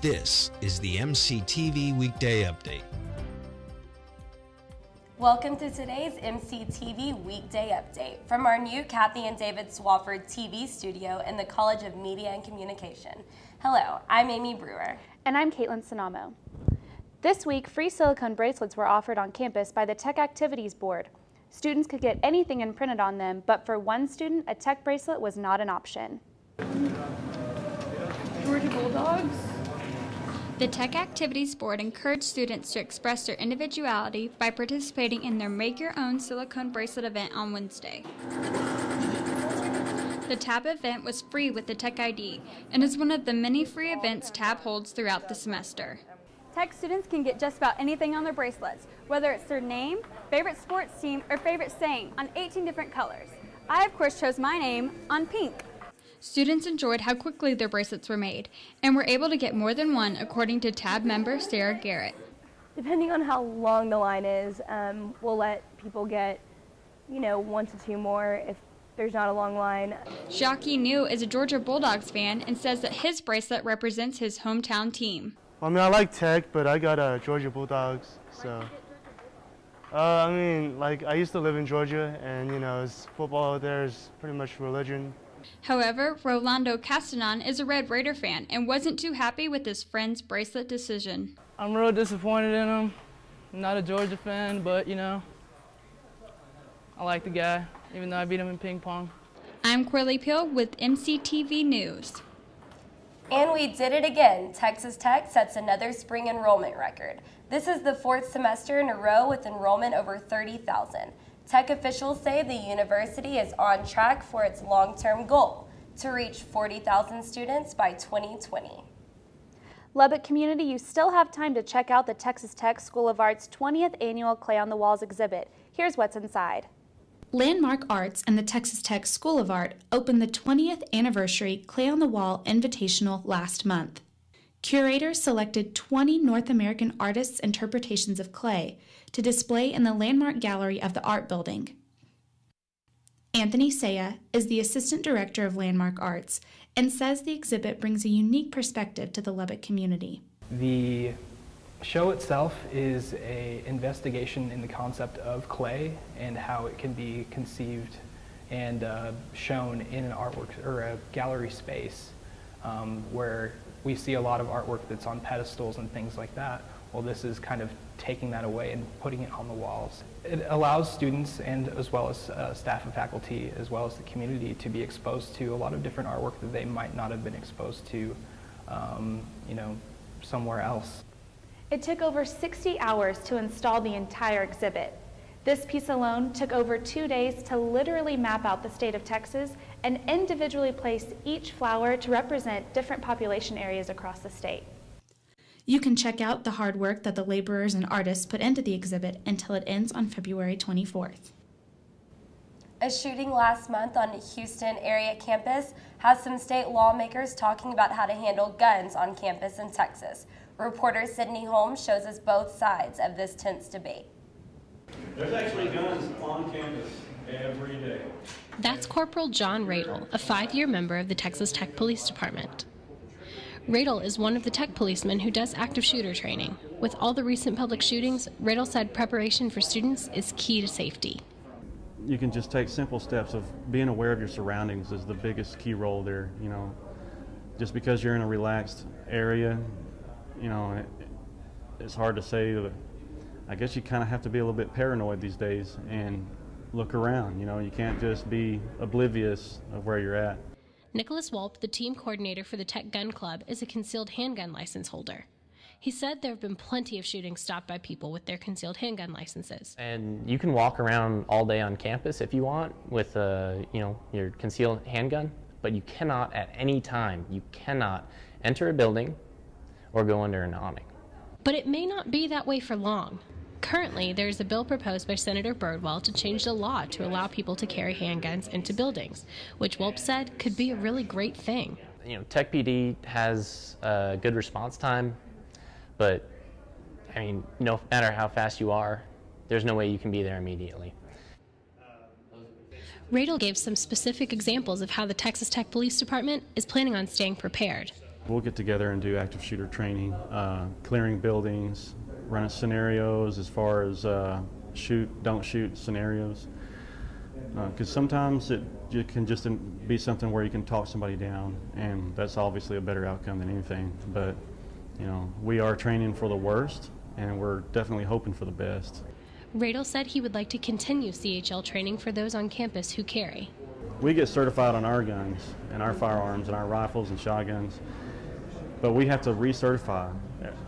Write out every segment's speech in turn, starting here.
This is the MCTV Weekday Update. Welcome to today's MCTV Weekday Update from our new Kathy and David Swafford TV studio in the College of Media and Communication. Hello, I'm Amy Brewer. And I'm Caitlin Sinamo. This week, free silicone bracelets were offered on campus by the Tech Activities Board. Students could get anything imprinted on them, but for one student, a tech bracelet was not an option. Georgia Bulldogs. The Tech Activities Board encouraged students to express their individuality by participating in their Make Your Own Silicone Bracelet event on Wednesday. The TAB event was free with the Tech ID and is one of the many free events TAB holds throughout the semester. Tech students can get just about anything on their bracelets, whether it's their name, favorite sports team, or favorite saying on 18 different colors. I, of course, chose my name on pink. Students enjoyed how quickly their bracelets were made and were able to get more than one, according to TAB member Sarah Garrett. Depending on how long the line is, we'll let people get, 1 to 2 more if there's not a long line. Jackie New is a Georgia Bulldogs fan and says that his bracelet represents his hometown team. I mean, I like Tech, but I got Georgia Bulldogs, so. I used to live in Georgia, and, it's football there is pretty much religion. However, Rolando Castanon is a Red Raider fan and wasn't too happy with his friend's bracelet decision. I'm real disappointed in him. I'm not a Georgia fan, but, I like the guy, even though I beat him in ping pong. I'm Corley Peel with MCTV News. And we did it again. Texas Tech sets another spring enrollment record. This is the 4th semester in a row with enrollment over 30,000. Tech officials say the university is on track for its long-term goal to reach 40,000 students by 2020. Lubbock community, you still have time to check out the Texas Tech School of Art's 20th annual Clay on the Walls exhibit. Here's what's inside. Landmark Arts and the Texas Tech School of Art opened the 20th anniversary Clay on the Wall Invitational last month. Curators selected 20 North American artists' interpretations of clay to display in the Landmark Gallery of the Art Building. Anthony Saya is the Assistant Director of Landmark Arts and says the exhibit brings a unique perspective to the Lubbock community. The show itself is an investigation in the concept of clay and how it can be conceived and shown in an artwork or a gallery space where we see a lot of artwork that's on pedestals and things like that. Well, this is kind of taking that away and putting it on the walls. It allows students and as well as staff and faculty as well as the community to be exposed to a lot of different artwork that they might not have been exposed to somewhere else. It took over 60 hours to install the entire exhibit. This piece alone took over 2 days to literally map out the state of Texas and individually place each flower to represent different population areas across the state. You can check out the hard work that the laborers and artists put into the exhibit until it ends on February 24th. A shooting last month on a Houston area campus has some state lawmakers talking about how to handle guns on campus in Texas. Reporter Sydney Holmes shows us both sides of this tense debate. There's actually guns on campus every day. That's Corporal John Radel, a 5-year member of the Texas Tech Police Department. Radel is one of the tech policemen who does active shooter training. With all the recent public shootings, Radel said preparation for students is key to safety. You can just take simple steps of being aware of your surroundings is the biggest key role there. Just because you're in a relaxed area, it's hard to say, but I guess you kind of have to be a little bit paranoid these days and look around. You can't just be oblivious of where you're at. Nicholas Walp, the team coordinator for the Tech Gun Club, is a concealed handgun license holder. He said there have been plenty of shootings stopped by people with their concealed handgun licenses. And you can walk around all day on campus if you want with your concealed handgun, but you cannot at any time, you cannot enter a building or go under an awning. But it may not be that way for long. Currently, there is a bill proposed by Senator Birdwell to change the law to allow people to carry handguns into buildings, which Wolp said could be a really great thing. Tech PD has a good response time, but no matter how fast you are, there's no way you can be there immediately. Radel gave some specific examples of how the Texas Tech Police Department is planning on staying prepared. We'll get together and do active shooter training, clearing buildings, running scenarios as far as shoot, don't shoot scenarios. Because sometimes it can just be something where you can talk somebody down, and that's obviously a better outcome than anything. But, you know, we are training for the worst, and we're definitely hoping for the best. Radel said he would like to continue CHL training for those on campus who carry. We get certified on our guns and our firearms and our rifles and shotguns, but we have to recertify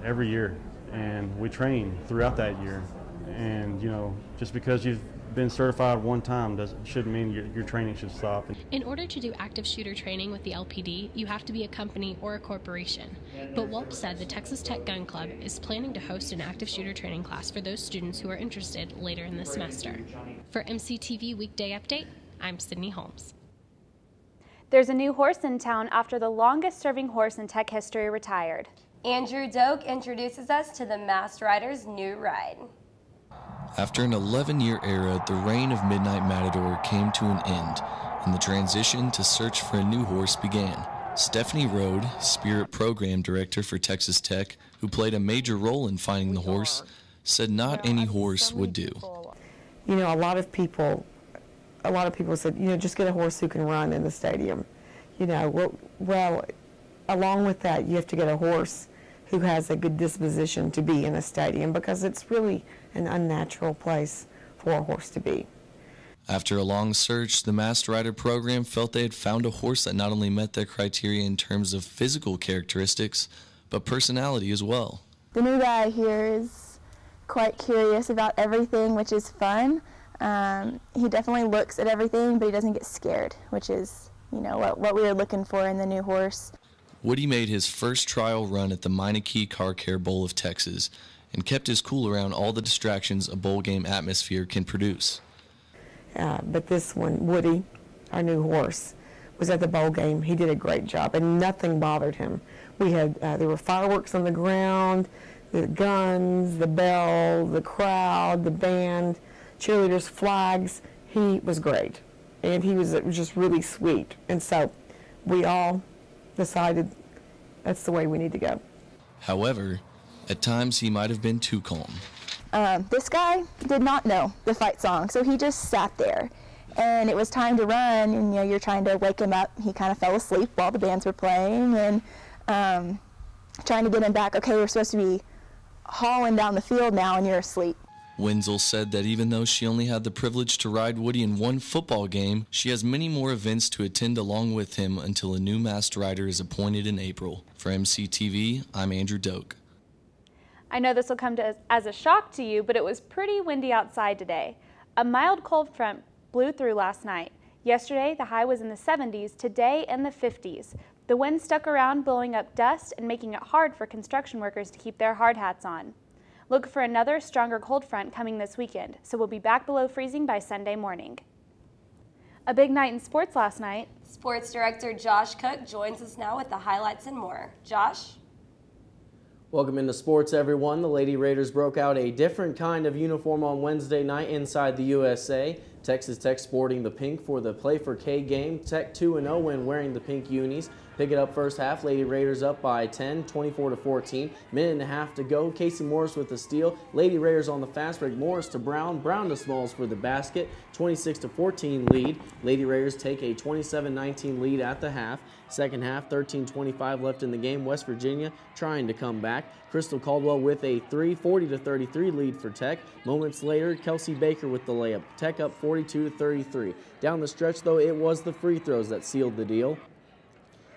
every year, and we train throughout that year. And, you know, just because you've been certified one time shouldn't mean your training should stop. In order to do active shooter training with the LPD, you have to be a company or a corporation. But Wulp said the Texas Tech Gun Club is planning to host an active shooter training class for those students who are interested later in the semester. For MCTV Weekday Update, I'm Sydney Holmes. There's a new horse in town after the longest-serving horse in Tech history retired. Andrew Doak introduces us to the Masked Rider's new ride. After an 11-year era, the reign of Midnight Matador came to an end, and the transition to search for a new horse began. Stephanie Rode, Spirit Program Director for Texas Tech, who played a major role in finding the horse, said not any horse would do. You know, a lot of people said, you know, just get a horse who can run in the stadium. You know, well, along with that, you have to get a horse who has a good disposition to be in a stadium, because it's really an unnatural place for a horse to be. After a long search, the Masked Rider program felt they had found a horse that not only met their criteria in terms of physical characteristics, but personality as well. The new guy here is quite curious about everything, which is fun. He definitely looks at everything, but he doesn't get scared, which is, you know, what we were looking for in the new horse. Woody made his first trial run at the Meineke Car Care Bowl of Texas and kept his cool around all the distractions a bowl game atmosphere can produce. But this one, Woody, our new horse, was at the bowl game. He did a great job, and nothing bothered him. We had there were fireworks on the ground, the guns, the bell, the crowd, the band, cheerleaders, flags. He was great, and it was just really sweet. And so we all decided that's the way we need to go. However, at times he might have been too calm. This guy did not know the fight song, so he just sat there. And it was time to run, and you know, you're trying to wake him up. He kind of fell asleep while the bands were playing, and trying to get him back. Okay, we're supposed to be hauling down the field now, and you're asleep. Wenzel said that even though she only had the privilege to ride Woody in one football game, she has many more events to attend along with him until a new Masked Rider is appointed in April. For MCTV, I'm Andrew Doak. I know this will come as a shock to you, but it was pretty windy outside today. A mild cold front blew through last night. Yesterday, the high was in the 70s, today in the 50s. The wind stuck around, blowing up dust and making it hard for construction workers to keep their hard hats on. Look for another stronger cold front coming this weekend, so we'll be back below freezing by Sunday morning. A big night in sports last night. Sports Director Josh Cook joins us now with the highlights and more. Josh? Welcome into sports, everyone. The Lady Raiders broke out a different kind of uniform on Wednesday night inside the USA. Texas Tech sporting the pink for the Play for K game. Tech 2-0 when wearing the pink unis. Pick it up first half. Lady Raiders up by 10, 24-14. Minute and a half to go. Casey Morris with the steal. Lady Raiders on the fast break. Morris to Brown. Brown to Smalls for the basket. 26-14 lead. Lady Raiders take a 27-19 lead at the half. Second half, 13:25 left in the game. West Virginia trying to come back. Crystal Caldwell with a 40-33 lead for Tech. Moments later, Kelsey Baker with the layup. Tech up 42-33. Down the stretch, though, it was the free throws that sealed the deal.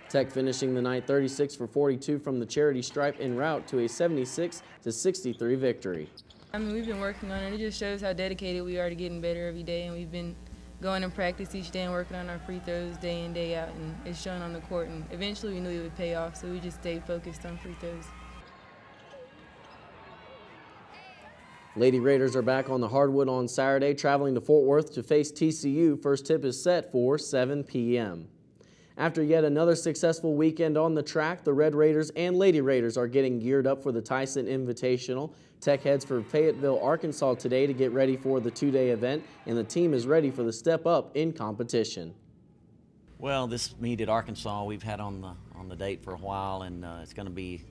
Tech finishing the night 36 for 42 from the charity stripe en route to a 76-63 victory. I mean, we've been working on it. It just shows how dedicated we are to getting better every day, and we've been going in practice each day and working on our free throws day in, day out, and it's shown on the court. And eventually we knew it would pay off, so we just stayed focused on free throws. Lady Raiders are back on the hardwood on Saturday, traveling to Fort Worth to face TCU. First tip is set for 7 p.m. After yet another successful weekend on the track, the Red Raiders and Lady Raiders are getting geared up for the Tyson Invitational. Tech heads for Fayetteville, Arkansas today to get ready for the two-day event, and the team is ready for the step up in competition. Well, this meet at Arkansas we've had on on the date for a while, and it's going to be,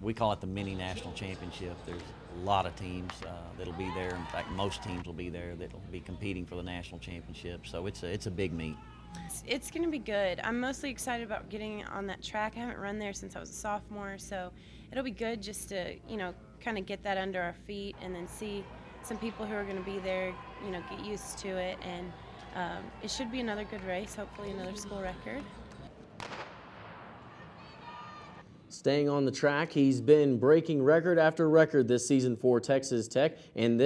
we call it the mini national championship. There's a lot of teams that'll be there. In fact, most teams will be there that'll be competing for the national championship. So it's a big meet. It's going to be good. I'm mostly excited about getting on that track. I haven't run there since I was a sophomore, so it'll be good just to, you know, kind of get that under our feet and then see some people who are going to be there, you know, get used to it. And it should be another good race, hopefully another school record. Staying on the track, he's been breaking record after record this season for Texas Tech, and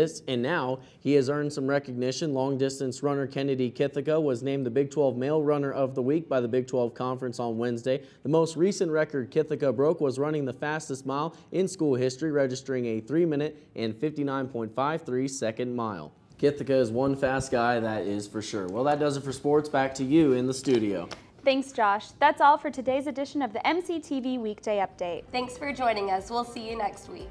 now he has earned some recognition. Long distance runner Kennedy Kithica was named the Big 12 Male Runner of the Week by the Big 12 Conference on Wednesday. The most recent record Kithica broke was running the fastest mile in school history, registering a 3-minute and 59.53 second mile. Kithica is one fast guy, that is for sure. Well, that does it for sports. Back to you in the studio. Thanks, Josh. That's all for today's edition of the MCTV Weekday Update. Thanks for joining us. We'll see you next week.